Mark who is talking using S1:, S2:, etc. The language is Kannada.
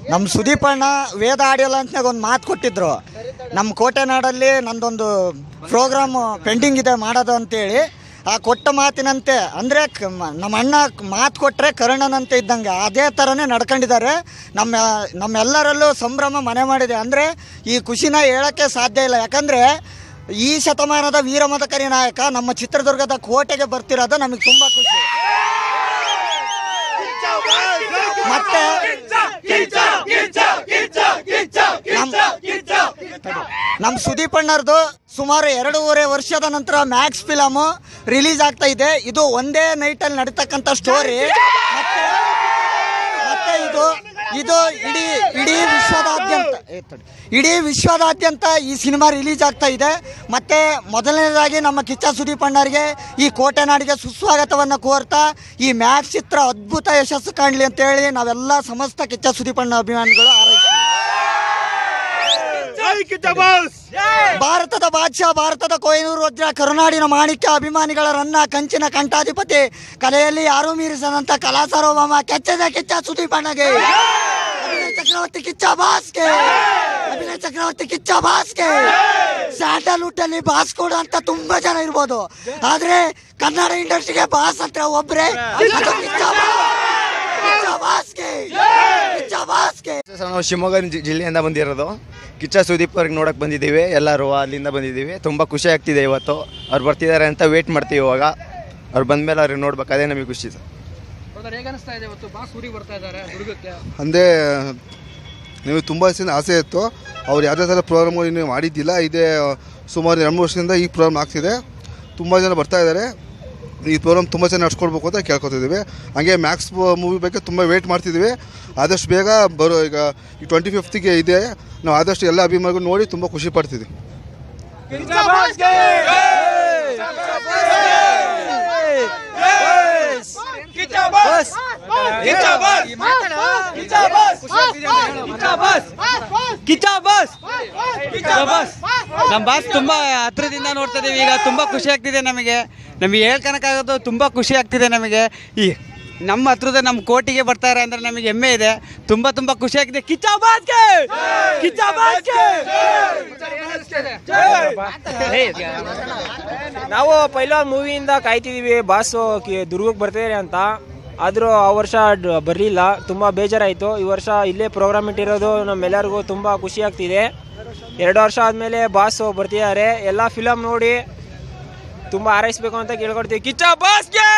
S1: ನಮ್ಮ ಸುದೀಪಣ್ಣ ವೇದ ಆಡಿಯೋ ಲಾಂಚ್ನಾಗ ಒಂದು ಮಾತು ಕೊಟ್ಟಿದ್ರು, ನಮ್ಮ ಕೋಟೆನಾಡಲ್ಲಿ ನಂದೊಂದು ಪ್ರೋಗ್ರಾಮು ಪೆಂಡಿಂಗ್ ಇದೆ ಮಾಡೋದು ಅಂತೇಳಿ. ಆ ಕೊಟ್ಟ ಮಾತಿನಂತೆ ಅಂದರೆ ನಮ್ಮ ಅಣ್ಣ ಮಾತು ಕೊಟ್ಟರೆ ಕರ್ಣನಂತೆ ಇದ್ದಂಗೆ ಅದೇ ಥರನೇ ನಡ್ಕೊಂಡಿದ್ದಾರೆ. ನಮ್ಮೆಲ್ಲರಲ್ಲೂ ಸಂಭ್ರಮ ಮನೆ ಮಾಡಿದೆ. ಅಂದರೆ ಈ ಖುಷಿನ ಹೇಳೋಕ್ಕೆ ಸಾಧ್ಯ ಇಲ್ಲ. ಯಾಕಂದರೆ ಈ ಶತಮಾನದ ವೀರಮದಕರಿ ನಾಯಕ ನಮ್ಮ ಚಿತ್ರದುರ್ಗದ ಕೋಟೆಗೆ ಬರ್ತಿರೋದು ನಮಗೆ ತುಂಬ ಖುಷಿ. ಮತ್ತೆ ನಮ್ಮ ಸುದೀಪಣ್ಣರ್ದು ಸುಮಾರು 2.5 ವರ್ಷದ ನಂತರ ಮ್ಯಾಕ್ಸ್ ಫಿಲಮು ರಿಲೀಸ್ ಆಗ್ತಾ ಇದೆ. ಇದು ಒಂದೇ ನೈಟಲ್ಲಿ ನಡೀತಕ್ಕಂಥ ಸ್ಟೋರಿ. ಮತ್ತೆ ಇದು ಇಡೀ ವಿಶ್ವದಾದ್ಯಂತ ಈ ಸಿನಿಮಾ ರಿಲೀಸ್ ಆಗ್ತಾ ಇದೆ. ಮತ್ತು ಮೊದಲನೇದಾಗಿ ನಮ್ಮ ಕಿಚ್ಚ ಸುದೀಪಣ್ಣರಿಗೆ ಈ ಕೋಟೆನಾಡಿಗೆ ಸುಸ್ವಾಗತವನ್ನು ಕೋರ್ತಾ ಈ ಮ್ಯಾಕ್ಸ್ ಚಿತ್ರ ಅದ್ಭುತ ಯಶಸ್ಸು ಕಾಣಲಿ ಅಂತೇಳಿ ನಾವೆಲ್ಲ ಸಮಸ್ತ ಕಿಚ್ಚ ಸುದೀಪಣ್ಣ ಅಭಿಮಾನಿಗಳು ಹಾರೈಸ್ತೀವಿ. ಭಾರತದ ಬಾದ್ಶಾ, ಭಾರತದ ಕೊಹಿನೂರು ವಜ್ರ, ಕರುನಾಡಿನ ಮಾಣಿಕ್ಯ, ಅಭಿಮಾನಿಗಳ ರನ್ನ, ಕಂಚಿನ ಕಂಠಾಧಿಪತಿ, ಕಲೆಯಲ್ಲಿ ಯಾರೂ ಮೀರಿಸದಂತ ಕಲಾ ಸಾರ್ವಭೌಮ ಕೆಚ್ಚದ ಕಿಚ್ಚ ಸುದೀಪಣ್ಣಗೆ, ಅಭಿನಯ ಚಕ್ರವರ್ತಿ ಕಿಚ್ಚ ಬಾಸ್ಗೆ. ಸ್ಯಾಂಡಲ್ವುಡ್ ಅಲ್ಲಿ ಬಾಸ್ ಕೂಡ ಅಂತ ತುಂಬಾ ಜನ ಇರ್ಬೋದು, ಆದ್ರೆ ಕನ್ನಡ ಇಂಡಸ್ಟ್ರಿಗೆ ಬಾಸ್ ಅಂತ ಒಬ್ರೆ
S2: ನಾವು ಶಿವಮೊಗ್ಗ ಜಿಲ್ಲೆಯಿಂದ ಬಂದಿರೋದು. ಕಿಚ್ಚ ಸುದೀಪ್ ಅವ್ರಿಗೆ ನೋಡಕ್ ಬಂದಿದ್ದೀವಿ, ಎಲ್ಲರೂ ಅಲ್ಲಿಂದ ಬಂದಿದ್ದೀವಿ. ತುಂಬ ಖುಷಿ ಆಗ್ತಿದೆ. ಇವತ್ತು ಅವ್ರು ಬರ್ತಿದ್ದಾರೆ ಅಂತ ವೇಟ್ ಮಾಡ್ತೀವಿ. ಇವಾಗ ಅವ್ರು ಬಂದ್ಮೇಲೆ ಅವ್ರಿಗೆ ನೋಡ್ಬೇಕು, ಅದೇ ನಮಗೆ ಖುಷಿ ಸರ್.
S3: ಅಂದರೆ ನಿಮಗೆ ತುಂಬ ಆಸೆ ಇತ್ತು, ಅವ್ರು ಯಾವುದೇ ಥರ ಪ್ರೋಗ್ರಾಮ್ಗಳು ಇನ್ನೂ ಮಾಡಿದ್ದಿಲ್ಲ. ಇದೇ ಸುಮಾರು 2-3 ವರ್ಷದಿಂದ ಈ ಪ್ರೋಗ್ರಾಮ್ ಆಗ್ತಿದೆ. ತುಂಬ ಜನ ಬರ್ತಾ ಇದ್ದಾರೆ. ಈ ಪ್ರೋಗ್ರಾಮ್ ತುಂಬ ಚೆನ್ನಾಗಿ ನಡ್ಸ್ಕೊಡ್ಬೇಕು ಅಂತ ಕೇಳ್ಕೊತಿದ್ದೀವಿ. ಹಾಗೆ ಮ್ಯಾಕ್ಸ್ ಮೂವಿ ಬಗ್ಗೆ ತುಂಬ ವೇಟ್ ಮಾಡ್ತಿದ್ದೀವಿ. ಆದಷ್ಟು ಬೇಗ ಈಗ ಈ 25th ಇದೆ. ನಾವು ಆದಷ್ಟು ಎಲ್ಲ ಅಭಿಮಾನಿಗಳು ನೋಡಿ ತುಂಬ ಖುಷಿ ಪಡ್ತಿದ್ದೀವಿ.
S4: ನಮ್ಮ ಬಾಸ್ ತುಂಬಾ ಹತ್ರದಿಂದ ನೋಡ್ತಾ ಇದೀವಿ. ಈಗ ತುಂಬಾ ಖುಷಿ ಆಗ್ತಿದೆ ನಮಗೆ ಹೇಳ್ಕೊಳಕ್ಕಾಗೋದು. ತುಂಬಾ ಖುಷಿ ಆಗ್ತಿದೆ ನಮಗೆ. ಈ ನಮ್ಮ ಹತ್ರದ ನಮ್ಮ ಕೋಟಿಗೆ ಬರ್ತಾರೆ ಅಂದ್ರೆ ನಮಗೆ ಹೆಮ್ಮೆ ಇದೆ. ತುಂಬಾ ಖುಷಿ ಆಗಿದೆ.
S5: ನಾವು ಪೈಲ್ವಾನ್ ಮೂವಿಯಿಂದ ಕಾಯ್ತಿದೀವಿ ಬಾಸು ದುರ್ಗಕ್ಕೆ ಬರ್ತಿದ್ದಾರೆ ಅಂತ. ಆದರೂ ಆ ವರ್ಷ ಬರಲಿಲ್ಲ, ತುಂಬ ಬೇಜಾರಾಯಿತು. ಈ ವರ್ಷ ಇಲ್ಲೇ ಪ್ರೋಗ್ರಾಮ್ ಇಟ್ಟಿರೋದು ನಮ್ಮೆಲ್ಲರಿಗೂ ತುಂಬ ಖುಷಿ ಆಗ್ತಿದೆ. 2 ವರ್ಷ ಆದಮೇಲೆ ಬಾಸು ಬರ್ತಿದ್ದಾರೆ. ಎಲ್ಲ ಫಿಲಮ್ ನೋಡಿ ತುಂಬ ಹಾರೈಸ್ಬೇಕು ಅಂತ ಕೇಳ್ಕೊಡ್ತೀವಿ. ಕಿಚ್ಚ ಬಾಸ್ಗೆ!